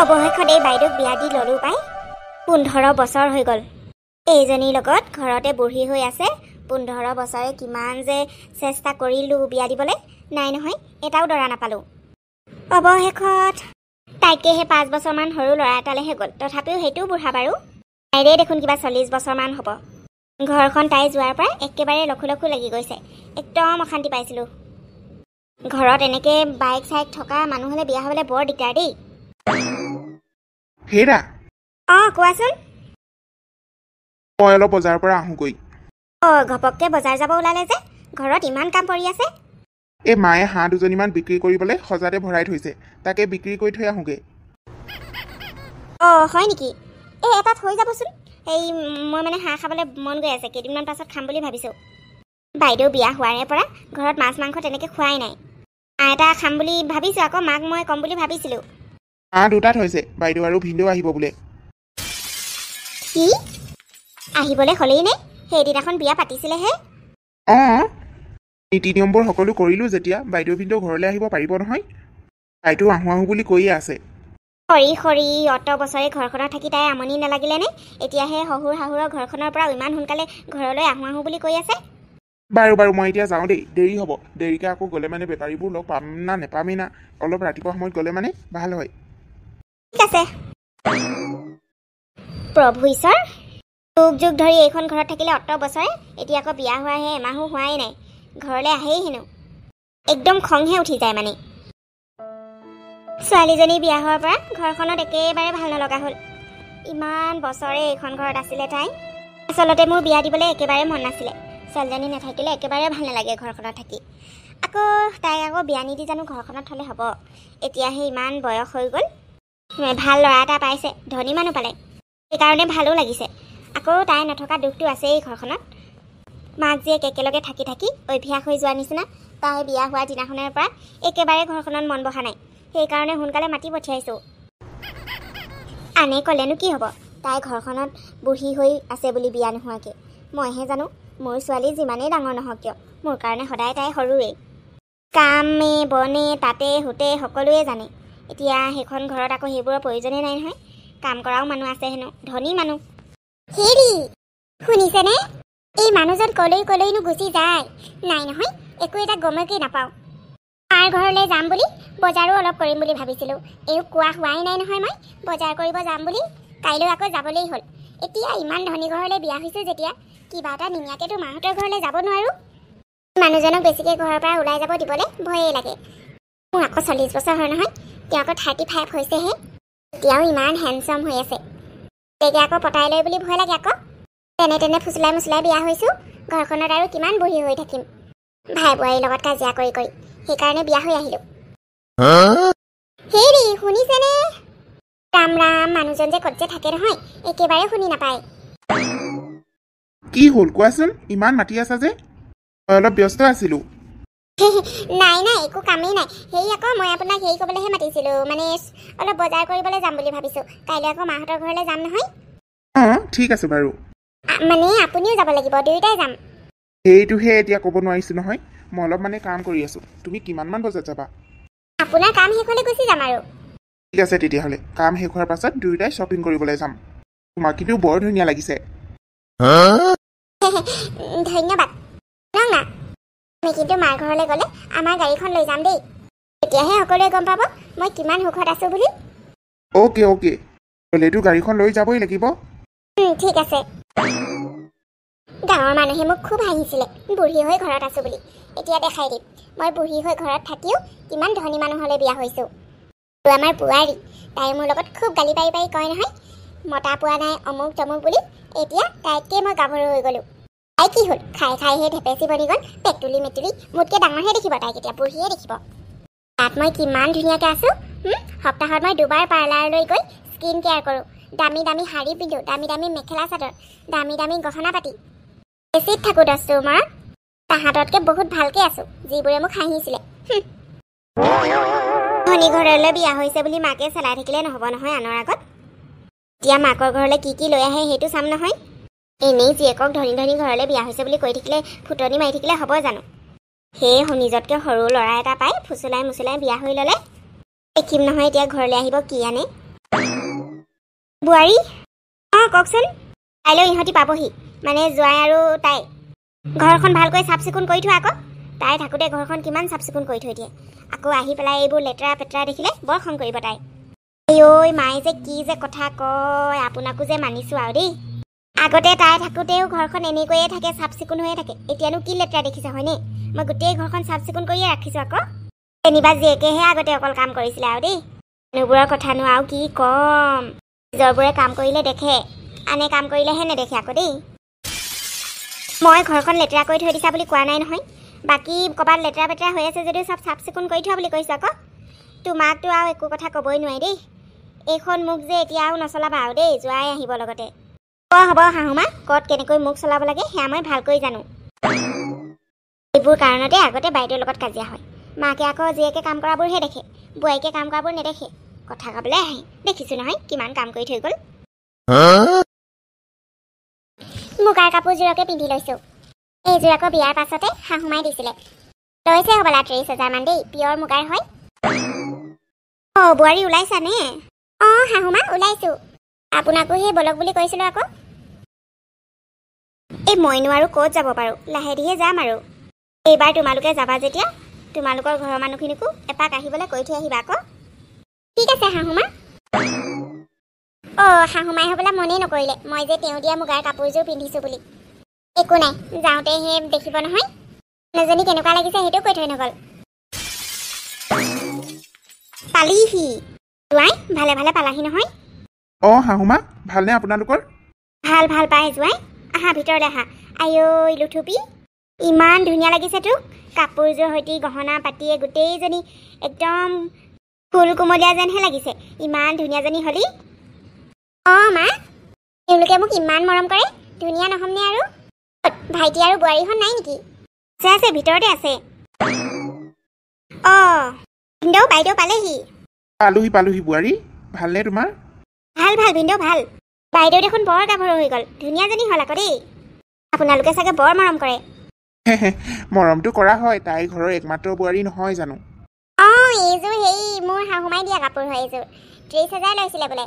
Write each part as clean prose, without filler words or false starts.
অৱশেষত এই বাইদেউক বিয়া দি ললো পাই 15 বছৰ হৈ গ'ল এইজনীৰ লগত ঘৰতে বুঢ়ী হৈ আছে 15 বছৰে কিমান যে চেষ্টা কৰিলো বিয়া দিবলৈ নাই নহয় এটাও দৰা নাপালো অৱশেষত তাইকেহে 5 বছৰমান সৰু ল'ৰা এটালেহে গ'ল তথাপিও সেইটোও বুঢ়া বাৰু তাইৰে দেখোন কিবা 40 বছৰমান হ'ব ঘৰখন তাই যোৱাৰ পৰা একেবাৰে লখু লখু লাগি গৈছে একদম অশান্তি পাইছিলোঁ ঘৰত এনেকে বাইক চাইক থকা মানুহ হ'লে বিয়া হ'বলৈ বৰ দিগদাৰ দেই হেৰা কোৱাচোন মই অলপ বজাৰৰ পৰা আহোঁগৈ ঘপককে বজাৰ যাব ওলালে যে ঘৰত ইমান কাম পৰি আছে এই মায়ে হাঁহ দুজনীমান বিক্ৰী কৰিবলৈ সজাতে ভৰাই থৈছে তাকে বিক্ৰী কৰি থৈ আহোঁগৈ হয় নেকি এটা থৈ যাবচোন এই মই মানে হাঁহ খাবলৈ মন গৈ আছে কেইদিনমান পাছত খাম বুলি ভাবিছোঁ বাইদেউ বিয়া হোৱাৰে পৰা ঘৰত মাছ মাংস তেনেকৈ খোৱাই নাই এটা খাম বুলি ভাবিছোঁ আকৌ মাক মই ক'ম বুলি ভাবিছিলোঁ হাঁহ দুটা থৈছে বাইদেউ আৰু ভিনদেউ আহিব বোলে কি আহিবলৈ হ'লেই নে সেইদিনাখন বিয়া পাতিছিলেহে নীতি নিয়মবোৰ সকলো কৰিলোঁ যেতিয়া বাইদেউ ভিনদেউ ঘৰলৈ আহিব পাৰিব নহয় তাইতো আহোঁ আহোঁ বুলি কৈয়ে আছে সৰি অত বছৰে ঘৰখনত থাকি তাই আমনি নালাগিলেনে এতিয়াহে শহুৰ শাহুৰৰ ঘৰখনৰ পৰা ইমান সোনকালে ঘৰলৈ আহোঁ আহোঁ বুলি কৈ আছে বাৰু মই এতিয়া যাওঁ দেই দেৰি হ'ব দেৰিকৈ আকৌ গ'লে মানে বেপাৰীবোৰ লগ পাম না নেপামেই না অলপ ৰাতিপুৱা সময়ত গ'লে মানে ভাল হয় ঠিক আছে প্ৰভু ঈশ্বৰ যুগ ধৰি এইখন ঘৰত থাকিলে অত বছৰে এতিয়া আকৌ বিয়া হোৱাহে এমাহো হোৱাই নাই ঘৰলৈ আহেই হেনো একদম খংহে উঠি যায় মানে ছোৱালীজনী বিয়া হোৱাৰ পৰা ঘৰখনত একেবাৰে ভাল নলগা হ'ল ইমান বছৰে এইখন ঘৰত আছিলে তাই আচলতে মোৰ বিয়া দিবলৈ একেবাৰে মন নাছিলে ছোৱালীজনী নাথাকিলে একেবাৰে ভাল নালাগে ঘৰখনত থাকি তাইক আকৌ বিয়া নিদি জানো ঘৰখনত থ'লে হ'ব এতিয়াহে ইমান বয়স হৈ গ'ল ভাল ল'ৰা এটা পাইছে ধনী মানুহ পালে সেইকাৰণে ভালো লাগিছে আকৌ তাই নথকা দুখটো আছেই ঘৰখনত মাক জীয়েক একেলগে থাকি থাকি অভ্যাস হৈ যোৱাৰ নিচিনা তাই বিয়া হোৱাৰ দিনাখনৰ পৰা একেবাৰে ঘৰখনত মন বহা নাই সেইকাৰণে সোনকালে মাতি পঠিয়াইছোঁ আনে ক'লেনো কি হ'ব তাই ঘৰখনত বুঢ়ী হৈ আছে বুলি বিয়া নোহোৱাকৈ মইহে জানো মোৰ ছোৱালী যিমানেই ডাঙৰ নহওক কিয় মোৰ কাৰণে সদায় তাই সৰুৱেই কামে বনে তাতে হোতে সকলোৱে জানে এতিয়া সেইখন ঘৰত আকৌ সেইবোৰৰ প্ৰয়োজনেই নাই নহয় কাম কৰাও মানুহ আছে হেনো ধনী মানুহ হেৰি শুনিছেনে এই মানুহজন কলৈনো গুচি যায় নাই নহয় একো এটা গমকেই নাপাওঁ তাৰ ঘৰলৈ যাম বুলি বজাৰো অলপ কৰিম বুলি ভাবিছিলোঁ এইও কোৱা হোৱাই নাই নহয় মই বজাৰ কৰিব যাম বুলি কাইলৈ আকৌ যাবলেই হ'ল এতিয়া ইমান ধনী ঘৰলৈ বিয়া হৈছোঁ যেতিয়া কিবা এটা নিমিয়াকেতো মাহঁতৰ ঘৰলৈ যাব নোৱাৰোঁ মানুহজনক বেছিকৈ ঘৰৰ পৰা ওলাই যাব দিবলৈ ভয়েই লাগে মোৰ আকৌ 40 বছৰ হয় নহয় তেওঁ আকৌ 35 হৈছেহে এতিয়াও ইমান হেণ্ডচাম হৈ আছে তেতিয়া আকৌ পতাই লৈ বুলি ভয় লাগে আকৌ তেনে ফুচলাই মুচলাই বিয়া হৈছোঁ ঘৰখনত আৰু কিমান বুঢ়ী হৈ থাকিম ভাই বোৱাৰীৰ লগত কাজিয়া কৰি সেইকাৰণে বিয়া হৈ আহিলোঁ হেৰি শুনিছেনে ৰাম মানুহজন যে ক'ত যে থাকে নহয় একেবাৰে শুনি নাপায় কি হ'ল কোৱাচোন ইমান মাতি আছা যে মই অলপ ব্যস্ত আছিলোঁ নাই একো কামেই নাই সেই আকৌ মই আপোনাক হেৰি ক'বলৈহে মাতিছিলোঁ মানে অলপ বজাৰ কৰিবলৈ যাম বুলি ভাবিছোঁ কাইলৈ আকৌ মাহঁতৰ ঘৰলৈ যাম নহয় ঠিক আছে বাৰু মানে আপুনিও যাব লাগিব দুয়োটাই যাম সেইটোহে এতিয়া ক'ব নোৱাৰিছোঁ নহয় মই অলপ মানে কাম কৰি আছোঁ তুমি কিমানমান বজাত যাবা আপোনাৰ কাম শেষ হ'লে গুচি যাম আৰু ঠিক আছে তেতিয়াহ'লে কাম শেষ হোৱাৰ পাছত দুয়োটাই শ্বপিং কৰিবলৈ যাম তোমাক কিন্তু বৰ ধুনীয়া লাগিছে ধন্যবাদ না আমি কিন্তু মাৰ ঘৰলৈ গ'লে আমাৰ গাড়ীখন লৈ যাম দেই তেতিয়াহে সকলোৱে গম পাব মই কিমান সুখত আছোঁ বুলি অ'কে গ'লেতো গাড়ীখন লৈ যাবই লাগিব ঠিক আছে গাঁৱৰ মানুহে মোক খুব হাঁহিছিলে বুঢ়ী হৈ ঘৰত আছোঁ বুলি এতিয়া দেখাই দিম মই বুঢ়ী হৈ ঘৰত থাকিও কিমান ধনী মানুহলৈ বিয়া হৈছোঁ আৰু আমাৰ বোৱাৰী তাই মোৰ লগত খুব গালি পাৰি কয় নহয় মতা পোৱা নাই অমুক তমুক বুলি এতিয়া তাইতকৈ মই গাভৰু হৈ গ'লোঁ তাই কি হ'ল খাই সেই ঢেপেচি বনি গ'ল পেটুলি মেটুলি মোতকৈ ডাঙৰহে দেখিব তাইক এতিয়া বুঢ়ীয়ে দেখিব তাত মই কিমান ধুনীয়াকৈ আছোঁ সপ্তাহত মই 2 বাৰ পাৰ্লাৰলৈ গৈ স্কিন কেয়াৰ কৰোঁ দামী শাৰী পিন্ধোঁ দামী মেখেলা চাদৰ দামী গহনা পাতি এচিত থাকোঁ 10 ৰুমত তাহাঁততকৈ বহুত ভালকৈ আছোঁ যিবোৰে মোক হাঁহিছিলে ধনী ঘৰলৈ বিয়া হৈছে বুলি মাকে চলাই থাকিলে নহ'ব নহয় আনৰ আগত এতিয়া মাকৰ ঘৰলৈ কি লৈ আহে সেইটো চাম নহয় এনেই জীয়েকক ধনী ঘৰলৈ বিয়া হৈছে বুলি কৈ থাকিলে ফুটনি মাৰি থাকিলে হ'ব জানো সেই নিজতকৈ সৰু ল'ৰা এটা পাই ফুচলাই মুচলাই বিয়া হৈ ল'লে দেখিম নহয় এতিয়া ঘৰলৈ আহিব কি আনে বোৱাৰী অঁ কওকচোন। কাইলৈ ইহঁতি পাবহি, মানে জোৱাই আৰু তাই। ঘৰখন ভালকৈ চাফ চিকুণ কৰি থোৱা আকৌ। তাই থাকোঁতে ঘৰখন কিমান চাফ চিকুণ কৰি থৈ দিয়ে, আকৌ আহি পেলাই এইবোৰ লেতেৰা পেতেৰা দেখিলে বৰ খং কৰিব তাই। ঐ মায়ে যে কি যে কথা কয়, আপোনাকো যে মানিছোঁ আৰু দেই। আগতে তাই থাকোঁতেও ঘৰখন এনেকৈয়ে থাকে, চাফ চিকুণ হৈয়ে থাকে। এতিয়ানো কি লেতেৰা দেখিছে হয়নে? মই গোটেই ঘৰখন চাফ চিকুণ কৰিয়ে ৰাখিছোঁ আকৌ। যেনিবা জীয়েকেহে আগতে অকল কাম কৰিছিলে আৰু দেই। মানুহবোৰৰ কথানো আৰু কি ক'ম, নিজৰবোৰে কাম কৰিলে দেখে, আনে কাম কৰিলেহে নেদেখে আকৌ দেই। মই ঘৰখন লেতেৰা কৰি থৈ দিছা বুলি কোৱা নাই নহয়, বাকী ক'ৰবাত লেতেৰা পেতেৰা হৈ আছে যদিও চব চাফ চিকুণ কৰি থোৱা বুলি কৈছোঁ আকৌ। তোমাকতো আৰু একো কথা ক'বই নোৱাৰি দেই। এইখন মুখ যে এতিয়া আৰু নচলাবা আৰু দেই, জোৱাই আহিব লগতে। হ'ব শাহুমা, ক'ত কেনেকৈ মুখ চলাব লাগে সেয়া মই ভালকৈ জানো। এইবোৰ কাৰণতে আগতে বাইদেউৰ লগত কাজিয়া হয়। মাকে আকৌ জীয়েকে কাম কৰাবোৰহে দেখে, বোৱাৰীকে কাম কৰাবোৰ নেদেখে। কথা ক'বলৈ আহে, দেখিছোঁ নহয় কিমান কাম কৰি থৈ গ'ল। মুগাৰ কাপোৰযোৰকে পিন্ধি লৈছোঁ। এইযোৰ আকৌ বিয়াৰ পাছতে শাহুমাই দিছিলে। লৈছে হ'বলা 30,000 মান দেই, পিয়ৰ মুগাৰ হয়। অঁ বোৱাৰী ওলাইছানে? অঁ শাহুমা ওলাইছোঁ। আপোনাকো সেই বলক বুলি কৈছিলোঁ আকৌ। এই মইনো আৰু ক'ত যাব পাৰোঁ, লাহে ধীৰে যাম আৰু। এইবাৰ তোমালোকে যাবা যেতিয়া তোমালোকৰ ঘৰৰ মানুহখিনিকো এপাক আহিবলৈ কৈ থৈ আহিবা আকৌ। ঠিক আছে শাহুমা। অঁ শাহুমাই হ'বলা মনেই নকৰিলে মই যে তেওঁ দিয়া মুগাৰ কাপোৰযোৰ পিন্ধিছোঁ বুলি। একো নাই, যাওঁতে সেই দেখিব নহয়, মানুহজনী কেনেকুৱা লাগিছে সেইটো কৈ থৈ নগ'ল। পালিহি জোৱাই, ভালে ভালে পালাহি নহয়? অঁ শাহুমা, ভালনে আপোনালোকৰ? ভাল ভাল পাই জোৱাই, আহা ভিতৰলৈ আহা। আইঐ লুথুপি, ইমান ধুনীয়া লাগিছে তোক। কাপোৰযোৰ সৈতে গহনা পাতিয়ে গোটেইজনী একদম ফুল কোমলীয়া যেনহে লাগিছে। ইমান ধুনীয়াজনী হলি। অঁ মা, তেওঁলোকে মোক ইমান মৰম কৰে, ধুনীয়া নহ'মনে আৰু? ভাইটি আৰু বোৱাৰীখন নাই নেকি? আছে আছে, ভিতৰতে আছে। অঁ ভিনদেউ বাইদেউ পালেহি? পালোহি বোৱাৰী, ভালনে তোমাৰ? ভাল ভাল ভিনদেউ ভাল। বাইদেউ দেখোন বৰ গাভৰু হৈ গ'ল, ধুনীয়াজনী হ'ল আকৌ দেই। আপোনালোকে চাগে বৰ মৰম কৰে। মৰমটো কৰা হয়, তাই ঘৰৰ একমাত্ৰ বোৱাৰী নহয় জানো? অঁ এইযোৰ সেই মোৰ শাহুমাই দিয়া কাপোৰ হয়। এইযোৰ 30,000 লৈছিলে বোলে,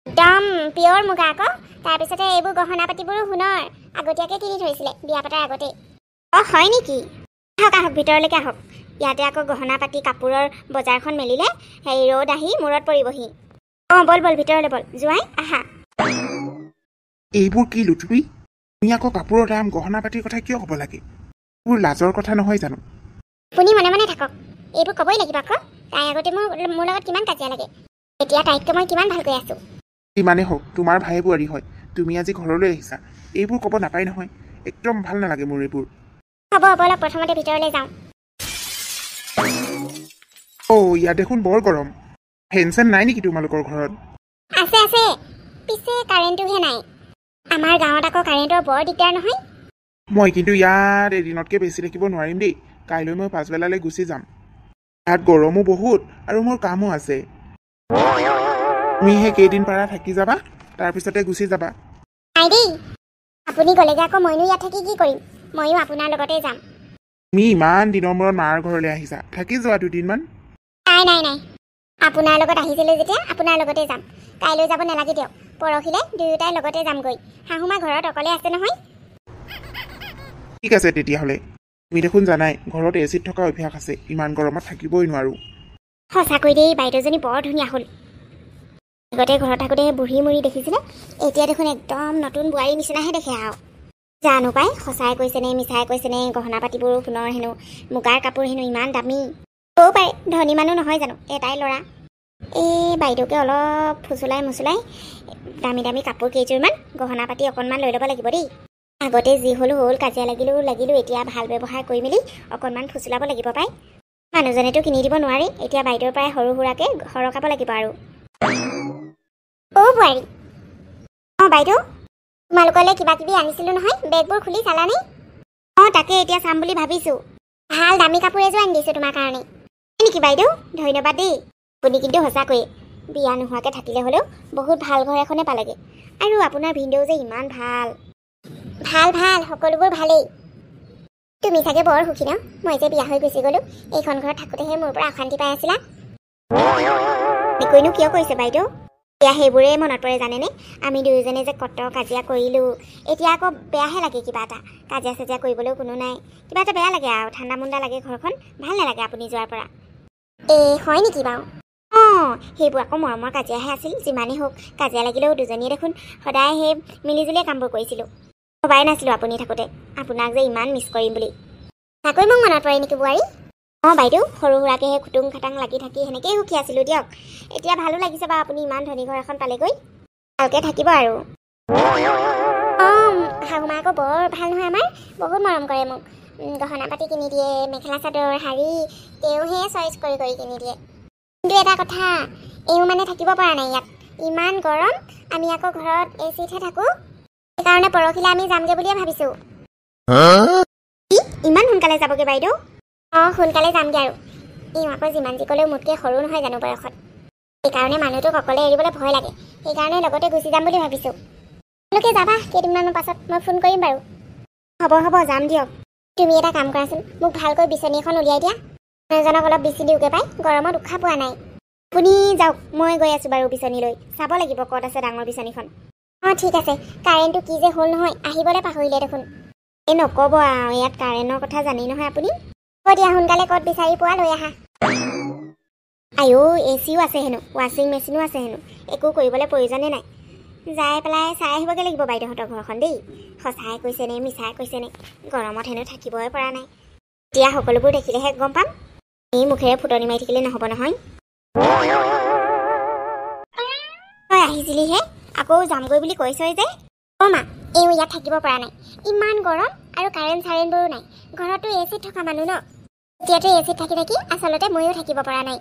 একদম পিয়ৰ মুগা আকৌ। তাৰপিছতে এইবোৰ গহনা পাতিবোৰো সোণৰ, আগতীয়াকৈ কিনি থৈছিলে বিয়া পতাৰ আগতে। অঁ হয় নেকি? আহক আহক ভিতৰলৈকে আহক। ইয়াতে আকৌ গহনা পাতি কাপোৰৰ বজাৰখন মেলিলে সেই ৰ'দ আহি মূৰত পৰিবহি। অঁ বল বল ভিতৰলৈ বল জোৱাই, আহা। এইবোৰ কি লুথুপি? তুমি আকৌ কাপোৰৰ দাম গহনা পাতিৰ কথা কিয় ক'ব লাগে? এইবোৰ লাজৰ কথা নহয় জানো? আপুনি মনে মনে থাকক, এইবোৰ ক'বই লাগিব আকৌ। তাই আগতে মোৰ লগত কিমান কাজিয়া লাগে, এতিয়া তাইতকৈ মই কিমান ভালকৈ আছোঁ। যিমানে হওক তোমাৰ ভাই বোৱাৰী হয়, তুমি আজি ঘৰলৈ আহিছা, এইবোৰ ক'ব নাপায় নহয়। একদম ভাল নালাগে মোৰ এইবোৰ। হ'ব বলক প্ৰথমতে ভিতৰলৈ যাওঁ। অ' ইয়াত দেখোন বৰ গৰম। ফেন চেন নাই নেকি তোমালোকৰ ঘৰত? আছে আছে, পিছে কাৰেণ্টটোহে নাই। আমাৰ গাঁৱত আকৌ কাৰেণ্টৰ বৰ দিগদাৰ নহয়। মই কিন্তু ইয়াত এদিনতকৈ বেছি থাকিব নোৱাৰিম দেই। কাইলৈ মই পাছবেলালৈ গুচি যাম। ইয়াত গৰমো বহুত আৰু মোৰ কামো আছে। তুমি সেই কেইদিন পাৰা থাকি যাবা, তাৰপিছতে গুচি যাবা। নাই দেই, আপুনি গ'লে যে আকৌ মইনো ইয়াত থাকি কি কৰিম? ময়ো আপোনাৰ লগতে যাম। তুমি ইমান দিনৰ মূৰত মাৰ ঘৰলৈ আহিছা, থাকি যোৱা দুদিনমান। নাই নাই নাই, আপোনাৰ লগত আহিছিলোঁ যেতিয়া আপোনাৰ লগতে যাম। কাইলৈ যাব নালাগে দিয়ক, পৰহিলে দুয়োটাই লগতে যামগৈ। শাহুমা ঘৰত অকলে আছে নহয়। ঠিক আছে তেতিয়াহ'লে। তুমি দেখোন জানাই ঘৰত এচিত থকা অভ্যাস আছে, ইমান গৰমত থাকিবই নোৱাৰোঁ। সঁচাকৈ দেই, বাইদেউজনী বৰ ধুনীয়া হ'ল। আগতে ঘৰত থাকোঁতে বুঢ়ী মুঢ়ি দেখিছিলে, এতিয়া দেখোন একদম নতুন বোৱাৰীৰ নিচিনাহে দেখে আৰু। জানো পাই সঁচাই কৈছেনে মিছাই কৈছেনে, গহনা পাতিবোৰো সোণৰ হেনো, মুগাৰ কাপোৰ হেনো ইমান দামী। ক'ব পাৰে ধনী মানুহ নহয় জানো, এটাই ল'ৰা। এই বাইদেউকে অলপ ফুচুলাই মুচুলাই দামী দামী কাপোৰ কেইযোৰমান, গহনা পাতি অকণমান লৈ ল'ব লাগিব দেই। আগতে যি হ'লো হ'ল, কাজিয়া লাগিলোঁ, এতিয়া ভাল ব্যৱহাৰ কৰি মেলি অকণমান ফুচুলাব লাগিব পাই। মানুহজনেতো কিনি দিব নোৱাৰি, এতিয়া বাইদেউৰ পৰাই সৰু সুৰাকৈ সৰকাব লাগিব আৰু। অ' বোৱাৰী। অঁ বাইদেউ, তোমালোকলৈ কিবা কিবি আনিছিলোঁ নহয়, বেগবোৰ খুলি চালানে? অঁ তাকে এতিয়া চাম বুলি ভাবিছোঁ। ভাল দামী কাপোৰ এযোৰ আনি দিছোঁ তোমাৰ কাৰণে। হয় নেকি বাইদেউ? ধন্যবাদ দেই। আপুনি কিন্তু সঁচাকৈয়ে বিয়া নোহোৱাকৈ থাকিলে হ'লেও বহুত ভাল ঘৰ এখনে পালেগৈ। আৰু আপোনাৰ ভিনদেউ যে ইমান ভাল। ভাল ভাল, সকলোবোৰ ভালেই। তুমি চাগে বৰ সুখী ন? মই যে বিয়া হৈ গুচি গ'লোঁ, এইখন ঘৰত থাকোঁতেহে মোৰ পৰা অশান্তি পাই আছিলা। একোনো কিয় কৈছে বাইদেউ? এতিয়া সেইবোৰেই মনত পৰে জানেনে, আমি দুয়োজনে যে কত কাজিয়া কৰিলোঁ। এতিয়া আকৌ বেয়াহে লাগে কিবা এটা, কাজিয়া চাজিয়া কৰিবলৈও কোনো নাই, কিবা এটা বেয়া লাগে আৰু, ঠাণ্ডা মুণ্ডা লাগে ঘৰখন, ভাল নালাগে আপুনি যোৱাৰ পৰা। হয় নেকি বাৰু? অঁ, সেইবোৰ আকৌ মৰমৰ কাজিয়াহে আছিল। যিমানেই হওক কাজিয়া লাগিলেও দুজনীয়ে দেখোন সদায় সেই মিলিজুলিয়ে কামবোৰ কৰিছিলোঁ। ভবাই নাছিলোঁ আপুনি থাকোঁতে আপোনাক যে ইমান মিছ কৰিম বুলি। চাকৰি মোক মনত পৰে নেকি বোৱাৰী? অঁ বাইদেউ, সৰু সুৰাকৈ সেই খুটুং খাটাং লাগি থাকি সেনেকৈয়ে সুখী আছিলোঁ দিয়ক। এতিয়া ভালো লাগিছে বাৰু আপুনি ইমান ধনী ঘৰ এখন পালেগৈ, ভালকৈ থাকিব আৰু। অঁ, শাহুমা আকৌ বৰ ভাল নহয় আমাৰ, বহুত মৰম কৰে মোক। গহনা পাতি কিনি দিয়ে, মেখেলা চাদৰ শাৰী তেওঁহে চইচ কৰি কৰি কিনি দিয়ে। কিন্তু এটা কথা, এওঁ মানে থাকিব পৰা নাই ইয়াত, ইমান গৰম। আমি আকৌ ঘৰত এচিতহে থাকোঁ, সেইকাৰণে পৰহিলৈ আমি যামগৈ বুলিয়ে ভাবিছোঁ। ইমান সোনকালে যাবগৈ বাইদেউ? অঁ, সোনকালে যামগৈ আৰু। এওঁ আকৌ যিমান যি ক'লেও মোতকৈ সৰু নহয় জানো বয়সত, সেইকাৰণে মানুহটোক অকলে এৰিবলৈ ভয় লাগে, সেইকাৰণে লগতে গুচি যাম বুলি ভাবিছোঁ। তোমালোকে যাবা কেইদিনমানৰ পাছত, মই ফোন কৰিম বাৰু। হ'ব হ'ব, যাম দিয়ক। তুমি এটা কাম কৰাচোন, মোক ভালকৈ বিচনী এখন উলিয়াই দিয়া। মানুহজনক অলপ বিচি দিওঁগৈ পাই, গৰমত উশাহ পোৱা নাই। আপুনি যাওক, মই গৈ আছোঁ বাৰু বিচনীলৈ, চাব লাগিব ক'ত আছে ডাঙৰ বিচনীখন। অঁ ঠিক আছে। কাৰেণ্টটো কি যে হ'ল নহয়, আহিবলৈ পাহৰিলে দেখোন। এই নক'ব আৰু, ইয়াত কাৰেণ্টৰ কথা জানেই নহয় আপুনি। হ'ব দিয়া, সোনকালে ক'ত বিচাৰি পোৱা লৈ আহা। আইও, এচিও আছে হেনো, ৱাশ্বিং মেচিনো আছে হেনো, একো কৰিবলৈ প্ৰয়োজনে নাই। যাই পেলাই চাই আহিবগৈ লাগিব বাইদেউহঁতৰ ঘৰখন দেই, সঁচাই কৈছে নে মিছাই কৈছে নে। গৰমত হেনো থাকিবই পৰা নাই। এতিয়া সকলোবোৰ দেখিলেহে গম পাম, এই মুখেৰে ফুটনি মাৰি থাকিলে নহ'ব নহয়। তই আহিছিলিহে, আকৌ যামগৈ বুলি কৈছই যে। অ' মা, এওঁ ইয়াত থাকিব পৰা নাই, ইমান গৰম আৰু কাৰেণ্ট চাৰেণ্টবোৰো নাই। ঘৰতো এচিত থকা মানুহ ন, এতিয়াতো এচিত থাকি থাকি আচলতে ময়ো থাকিব পৰা নাই।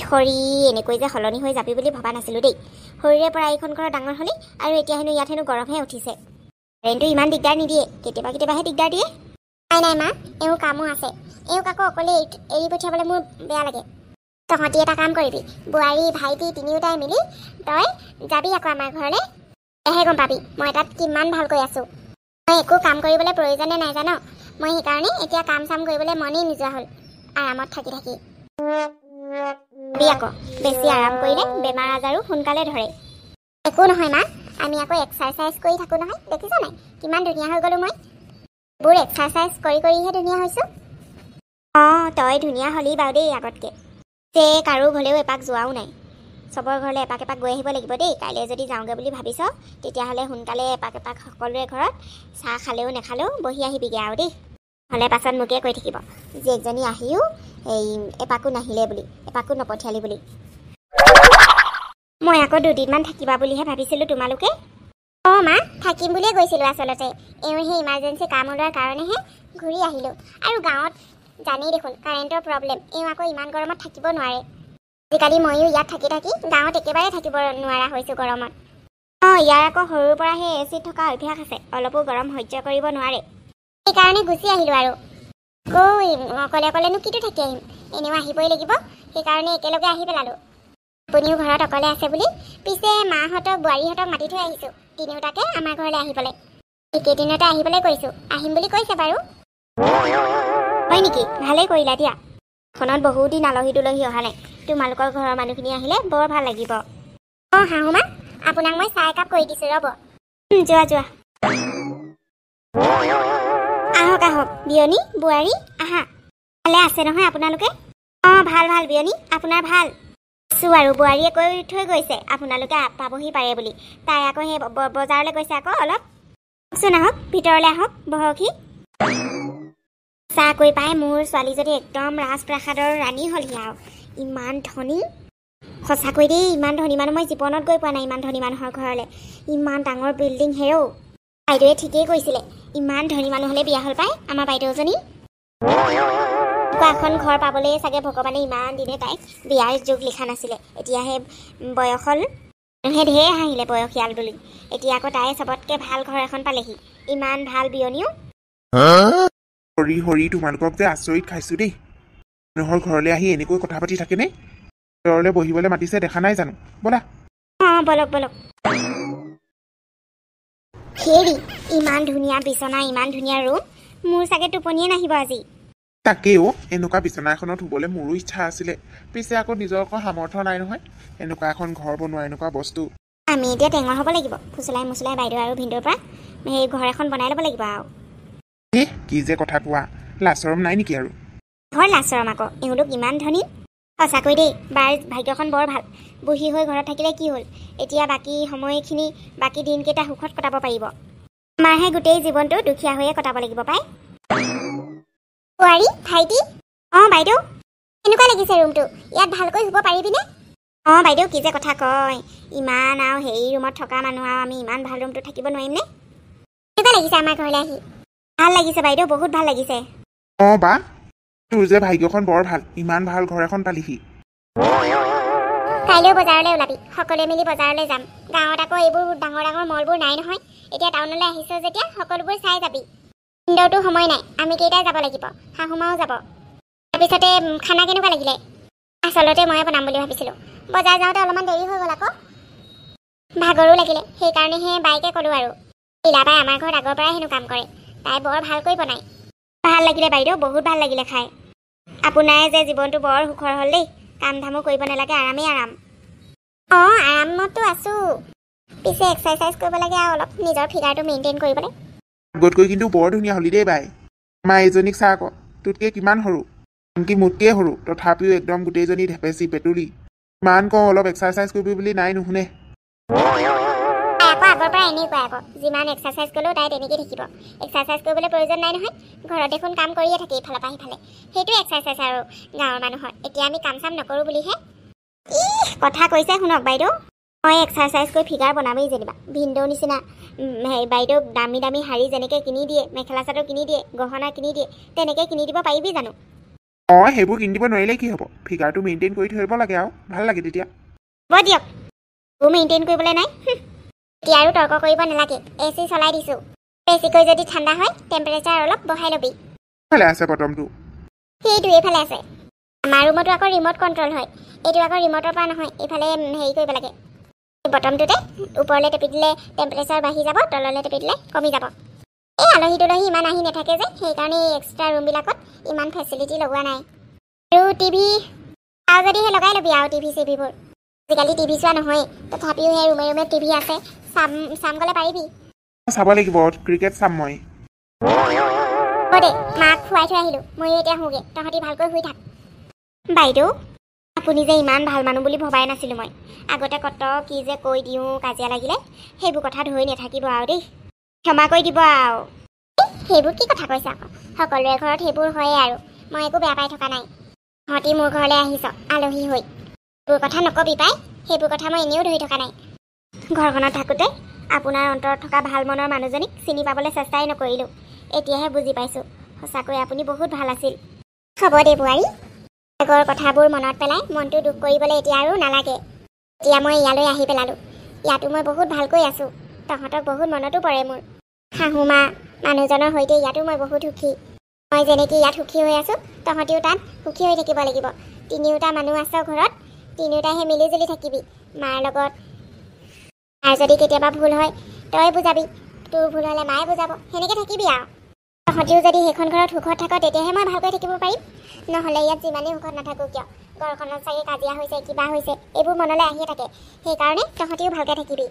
সৰি এনেকৈ যে সলনি হৈ যাবি বুলি ভবা নাছিলোঁ দেই। সৰুৰে পৰা এইখন ঘৰত ডাঙৰ হ'লি, আৰু এতিয়া হেনো ইয়াত হেনো গৰমহে উঠিছে। কাৰেণ্টটো ইমান দিগদাৰ নিদিয়ে, কেতিয়াবা কেতিয়াবাহে দিগদাৰ দিয়ে। নাই নাই মা, এওঁ কামো আছে, এওঁক আকৌ অকলে এৰি পঠিয়াবলৈ মোৰ বেয়া লাগে। তহঁতি এটা কাম কৰিবি, বোৱাৰী ভাইটি তিনিওটাই মিলি তই যাবি আকৌ আমাৰ ঘৰলৈ, তেহে গম পাবি মই তাত কিমান ভালকৈ আছোঁ। মই একো কাম কৰিবলৈ প্ৰয়োজনে নাই জান, মই সেইকাৰণে এতিয়া কাম চাম কৰিবলৈ মনেই নোযোৱা হ'ল, আৰামত থাকি থাকি। আকৌ বেছি আৰাম কৰিলে বেমাৰ আজাৰো সোনকালে ধৰে। একো নহয় মা, আমি আকৌ এক্সাৰচাইজ কৰি থাকোঁ নহয়, দেখিছ নাই কিমান ধুনীয়া হৈ গ'লোঁ মই। এইবোৰ এক্সাৰচাইজ কৰি কৰিহে ধুনীয়া হৈছোঁ। অঁ, তই ধুনীয়া হ'লি বাৰু দেই আগতকৈ। যে কাৰো ঘৰলেও এপাক যোৱাও নাই, চবৰ ঘৰলৈ এপাক এপাক গৈ আহিব লাগিব দেই। কাইলৈ যদি যাওঁগৈ বুলি ভাবিছ, তেতিয়াহ'লে সোনকালে এপাক এপাক সকলোৰে ঘৰত চাহ খালেও নেখালেও বহি আহিবিগৈ আৰু দেই। হ'লে পাছত মোকে কৈ থাকিব, জীয়েকজনী আহিও এই এপাকো নাহিলে বুলি, এপাকো নপঠিয়ালি বুলি। মই আকৌ দুদিনমান থাকিবা বুলিহে ভাবিছিলোঁ তোমালোকে। অঁ মা, থাকিম বুলিয়ে গৈছিলোঁ আচলতে, এওঁ সেই ইমাৰ্জেঞ্চি কাম ওলোৱাৰ কাৰণেহে ঘূৰি আহিলোঁ। আৰু গাঁৱত জানেই দেখোন কাৰেণ্টৰ প্ৰব্লেম, এওঁ আকৌ ইমান গৰমত থাকিব নোৱাৰে। আজিকালি ময়ো ইয়াত থাকি থাকি গাঁৱত একেবাৰে থাকিব নোৱাৰা হৈছোঁ গৰমত। অঁ, ইয়াৰ আকৌ সৰুৰ পৰা সেই এচিত থকা অভ্যাস আছে, অলপো গৰম সহ্য কৰিব নোৱাৰে, সেইকাৰণে গুচি আহিলোঁ আৰু। অকলে অকলেনো কিটো থাকি আহিম, এনেও আহিবই লাগিব, সেইকাৰণে একেলগে আহি পেলালোঁ। আপুনিও ঘৰত অকলে আছে বুলি পিছে মাহঁতক বোৱাৰীহঁতক মাতি থৈ আহিছোঁ, তিনিওটাকে আমাৰ ঘৰলৈ আহিবলৈ। এইকেইদিনতে আহিবলৈ কৈছোঁ, আহিম বুলি কৈছে বাৰু। হয় নেকি? ভালেই কৰিলা দিয়া, খনত বহুত দিন আলহী দুলহী অহা নাই, তোমালোকৰ ঘৰৰ মানুহখিনি আহিলে বৰ ভাল লাগিব। অঁ শাহুমা, আপোনাক মই চাহ একাপ কৰি দিছোঁ ৰ'ব। যোৱা যোৱা। আহক আহক, বিয়নী বোৱাৰী আহা। ভালে আছে নহয় আপোনালোকে? অঁ ভাল ভাল বিয়নী, আপোনাৰ ভাল? আছোঁ আৰু, বোৱাৰীয়ে কৈ থৈ গৈছে আপোনালোকে পাবহি পাৰে বুলি। তাই আকৌ সেই বজাৰলৈ গৈছে আকৌ অলপ। কওকচোন আহক, ভিতৰলৈ আহক, বহকহি। চাহ কৈ পাই মোৰ ছোৱালীজনী একদম ৰাজপ্ৰাসাদৰ ৰাণী হ'লহি আৰু, ইমান ধনী। সঁচাকৈ দেই, ইমান ধনী মানুহ মই জীৱনত গৈ পোৱা নাই, ইমান ধনী মানুহৰ ঘৰলৈ। ইমান ডাঙৰ বিল্ডিং হেৰৌ। বাইদেৱে ঠিকেই কৈছিলে, ইমান ধনী মানুহ হ'লে বিয়া হ'ল পাই আমাৰ বাইদেউজনী। এখন ঘৰ পাবলৈ চাগে ভগৱানে ইমান দিনে তাইক বিয়াৰ যোগ লিখা নাছিলে। এতিয়াহে বয়স হ'ল, মানুহে ঢেৰ হাঁহিলে বয়সীয়াল বুলি, এতিয়া আকৌ তাই চবতকৈ ভাল ঘৰ এখন পালেহি। ইমান ভাল বিয়নীও। হৰি তোমালোকক যে আচৰিত খাইছোঁ দেই, মানুহৰ ঘৰলৈ আহি এনেকৈ কথা পাতি থাকেনে? ঘৰলৈ বহিবলৈ মাতিছে, দেখা নাই জানো? ব'লা। অঁ বলক বলক। হেৰি, ইমান ধুনীয়া বিচনা, ইমান ধুনীয়া ৰুম, মোৰ চাগে টোপনিয়ে নাহিব আজি। তাকেও এনেকুৱা বিচনা এখনত শুবলৈ মোৰো ইচ্ছা আছিলে, পিছে আকৌ নিজৰ আকৌ সামৰ্থ্য নাই নহয় এনেকুৱা এখন ঘৰ বনোৱা এনেকুৱা বস্তু। আমি এতিয়া টেঙৰ হ'ব লাগিব, ফুচলাই মুচলাই বাইদেউ আৰু ভিনদেউৰ পৰা সেই ঘৰ এখন বনাই ল'ব লাগিব আৰু। কি যে কথা কোৱা, লাচৰম নাই নেকি আৰু? ঘৰ লাচৰম আকৌ, এওঁলোক ইমান ধনী। সঁচাকৈ দেই, বাৰ ভাগ্যখন বৰ ভাল। বুঢ়ী হৈ ঘৰত থাকিলে কি হ'ল, এতিয়া বাকী সময়খিনি বাকী দিনকেইটা সুখত কটাব পাৰিব। আমাৰহে গোটেই জীৱনটো দুখীয়া হৈয়ে কটাব লাগিব পাই। বোৱাৰী, ভাইটি। বাইদেউ, কেনেকুৱা লাগিছে ৰুমটো? ইয়াত ভালকৈ শুব পাৰিবিনে? বাইদেউ, কি যে কথা কয়, ইমান আৰু হেৰি ৰুমত থকা মানুহ আৰু আমি ইমান ভাল ৰুমটো থাকিব নোৱাৰিমনে? কেনেকুৱা লাগিছে আমাৰ ঘৰলৈ আহি? ভাল লাগিছে বাইদেউ, বহুত ভাল লাগিছে। বা তোৰ যে ভাগ্যখন বৰ ভাল, ইমান ভাল ঘৰ এখন পালিহি। কাইলৈ বজাৰলৈ ওলাবি, সকলোৱে মিলি বজাৰলৈ যাম। গাঁৱত আকৌ এইবোৰ ডাঙৰ ডাঙৰ মলবোৰ নাই নহয়, এতিয়া টাউনলৈ আহিছ যেতিয়া সকলোবোৰ চাই যাবি। ভিনদেউতো সময় নাই, আমি কেইটাই যাব লাগিব, শাহুমাও যাব। তাৰপিছতে খানা কেনেকুৱা লাগিলে? আচলতে ময়ে বনাম বুলি ভাবিছিলোঁ, বজাৰ যাওঁতে অলপমান দেৰি হৈ গ'ল আকৌ, ভাগৰো লাগিলে, সেইকাৰণেহে বাইকে ক'লোঁ আৰু। লীলাবাই আমাৰ ঘৰত আগৰ পৰাই হেনো কাম কৰে, তাই বৰ ভালকৈ বনায়। ভাল লাগিলে বাইদেউ, বহুত ভাল লাগিলে খাই। আপোনাৰ যে জীৱনটো বৰ সুখৰ হ'ল দেই, কাম ধামো কৰিব নালাগে, আৰামেই আৰাম। আৰামতো আছোঁ, পিছে এক্সাৰচাইজ কৰিব লাগে আৰু অলপ নিজৰ ফিগাৰটো মেইনটেইন কৰিবলৈ। আগতকৈ কিন্তু বৰ ধুনীয়া হ'লি দেই বাই। আমাৰ এইজনীক চা আকৌ, তোতকৈ কিমান সৰু, আনকি মোতকৈ সৰু, তথাপিও একদম গোটেইজনী ধেপেচি পেটুলি। ইমান কওঁ অলপ এক্সাৰচাইজ কৰিবি বুলি, নাই নুশুনে। আকৌ আগৰ পৰা এনেকুৱাই আকৌ, যিমান এক্সাৰচাইজ কৰিলেও তাই তেনেকৈ থাকিব। এক্সাৰচাইজ কৰিবলৈ প্ৰয়োজন নাই নহয়, ঘৰত দেখোন কাম কৰিয়ে থাকে ইফালৰ পৰা সিফালে। সেইটোৱে এক্সাৰচাইজ আৰু গাঁৱৰ মানুহৰ। এতিয়া আমি কাম চাম নকৰোঁ বুলিহে। কথা কৈছে শুনক বাইদেউ, মই এক্সাৰচাইজ কৰি ফিগাৰ বনামেই যেনিবা। ভিনদেউ নিচিনা বাইদেউ দামী দামী শাৰী যেনেকৈ কিনি দিয়ে, মেখেলা চাদৰ কিনি দিয়ে, গহনা কিনি দিয়ে, তেনেকৈ কিনি দিব পাৰিবি জানো? সেইবোৰ কিনি দিব নোৱাৰিলে কি হ'ব, ফিগাৰটো মেইনটেইন কৰি থৈ দিব লাগে আৰু, ভাল লাগে তেতিয়া। হ'ব দিয়ক, তোৰ মেইনটেইন কৰিবলৈ নাই। এতিয়া আৰু তৰ্ক কৰিব নালাগে, AC চলাই দিছোঁ। বেছিকৈ যদি ঠাণ্ডা হয় টেম্পাৰেচাৰ অলপ বঢ়াই ল'বি। ভালে আছে বটমটো? সেইটো এইফালে আছে। আমাৰ ৰুমতো আকৌ ৰিমট কণ্ট্ৰল হয়, এইটো আকৌ ৰিমটৰ পৰা নহয়, এইফালে হেৰি কৰিব লাগে, বটমটোতে ওপৰলৈ টেপি দিলে টেম্পাৰেচাৰ বাঢ়ি যাব, তললৈ টেপি দিলে কমি যাব। এই আলহী তুলহী ইমান আহি নাথাকে যে, সেইকাৰণে এক্সট্ৰা ৰুমবিলাকত ইমান ফেচিলিটি লগোৱা নাই। আৰু টিভি আৰু যদিহে লগাই ল'বি আৰু টিভি চিভিবোৰ। আজিকালি টিভি চোৱা নহয়, তথাপিও সেই ৰুমে ৰুমে টিভি আছে, চাম গ'লে পাৰিবি। চাব লাগিব, ক্ৰিকেট চাম মই। হ'ব দে, মাক খুৱাই থৈ আহিলোঁ, ময়ো এতিয়া শুওঁগৈ, তহঁতি ভালকৈ শুই থাক। বাইদেউ, আপুনি যে ইমান ভাল মানুহ বুলি ভবাই নাছিলোঁ মই। আগতে কত কি যে কৈ দিওঁ কাজিয়া লাগিলে, সেইবোৰ কথা ধৰি নাথাকিব আৰু দেই, ক্ষমা কৰি দিব আৰু। সেইবোৰ কি কথা কৈছে আকৌ, সকলোৰে ঘৰত সেইবোৰ হয়েই আৰু, মই একো বেয়া পাই থকা নাই। তহঁতি মোৰ ঘৰলৈ আহিছ আলহী হৈ, সেইবোৰ কথা নকবি পাই, সেইবোৰ কথা মই এনেও ধৰি থকা নাই। ঘৰখনত থাকোঁতে আপোনাৰ অন্তৰত থকা ভাল মনৰ মানুহজনীক চিনি পাবলৈ চেষ্টাই নকৰিলোঁ, এতিয়াহে বুজি পাইছোঁ, সঁচাকৈ আপুনি বহুত ভাল আছিল। হ'ব দে বোৱাৰী, আগৰ কথাবোৰ মনত পেলাই মনটো দুখ কৰিবলৈ এতিয়া আৰু নালাগে। এতিয়া মই ইয়ালৈ আহি পেলালোঁ, ইয়াতো মই বহুত ভালকৈ আছোঁ, তহঁতক বহুত মনতো পৰে মোৰ। শাহুমা মানুহজনৰ সৈতে ইয়াতো মই বহুত সুখী। মই যেনেকৈ ইয়াত সুখী হৈ আছোঁ, তহঁতিও তাত সুখী হৈ থাকিব লাগিব। তিনিওটা মানুহ আছ ঘৰত, তিনিওটাইহে মিলি জুলি থাকিবি মাৰ লগত। আৰু যদি কেতিয়াবা ভুল হয় তই বুজাবি, তোৰ ভুল হ'লে মায়ে বুজাব, সেনেকৈ থাকিবি আৰু। তহঁতিও যদি সেইখন ঘৰত সুখত থাক, তেতিয়াহে মই ভালকৈ থাকিব পাৰিম। নহ'লে ইয়াত যিমানেই সুখত নাথাকোঁ কিয়, ঘৰখনত চাগে কাজিয়া হৈছে, কিবা হৈছে, এইবোৰ মনলৈ আহিয়ে থাকে। সেইকাৰণে তহঁতিও ভালকৈ থাকিবি।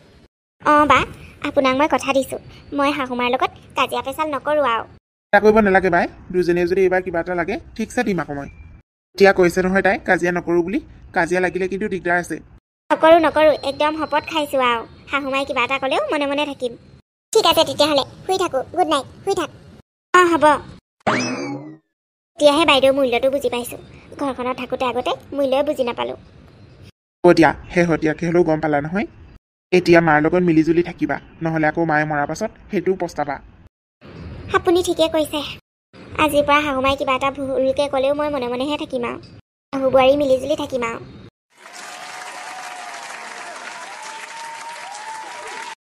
বা আপোনাক মই কথা দিছোঁ, মই শাহুমাৰ লগত কাজিয়া পেচাল নকৰোঁ আৰু। চিন্তা কৰিব নালাগে বাই, দুজনীয়ে যদি এইবাৰ কিবা এটা লাগে ঠিকছে দিম আকৌ মই। এতিয়া কৈছে নহয় তাই কাজিয়া নকৰোঁ বুলি, কাজিয়া লাগিলে কিন্তু দিগদাৰ আছে। নকৰোঁ, একদম শপত খাইছোঁ আৰু। শাহুমাই কিবা এটা ক'লেও মনে মনে থাকিম। ঠিক আছে তেতিয়াহ'লে, শুই থাকোঁ, গুড নাইট, শুই থাক। হ'ব। এতিয়াহে বাইদেউ মূল্যটো বুজি পাইছোঁ, ঘৰখনত থাকোঁতে আগতে মূল্যই বুজি নাপালোঁ। হ'ব দিয়া, শেহতীয়াকৈ হ'লেও গম পালা নহয়। এতিয়া মাৰ লগত মিলিজুলি থাকিবা, নহ'লে আকৌ মায়ে মৰাৰ পাছত সেইটোও পস্তাবা। আপুনি ঠিকে কৈছে, আজিৰ পৰা শাহুমাই কিবা এটা ভুলকৈ ক'লেও মই মনে মনেহে থাকিম আৰু, শাহু বোৱাৰী মিলিজুলি থাকিম আৰু।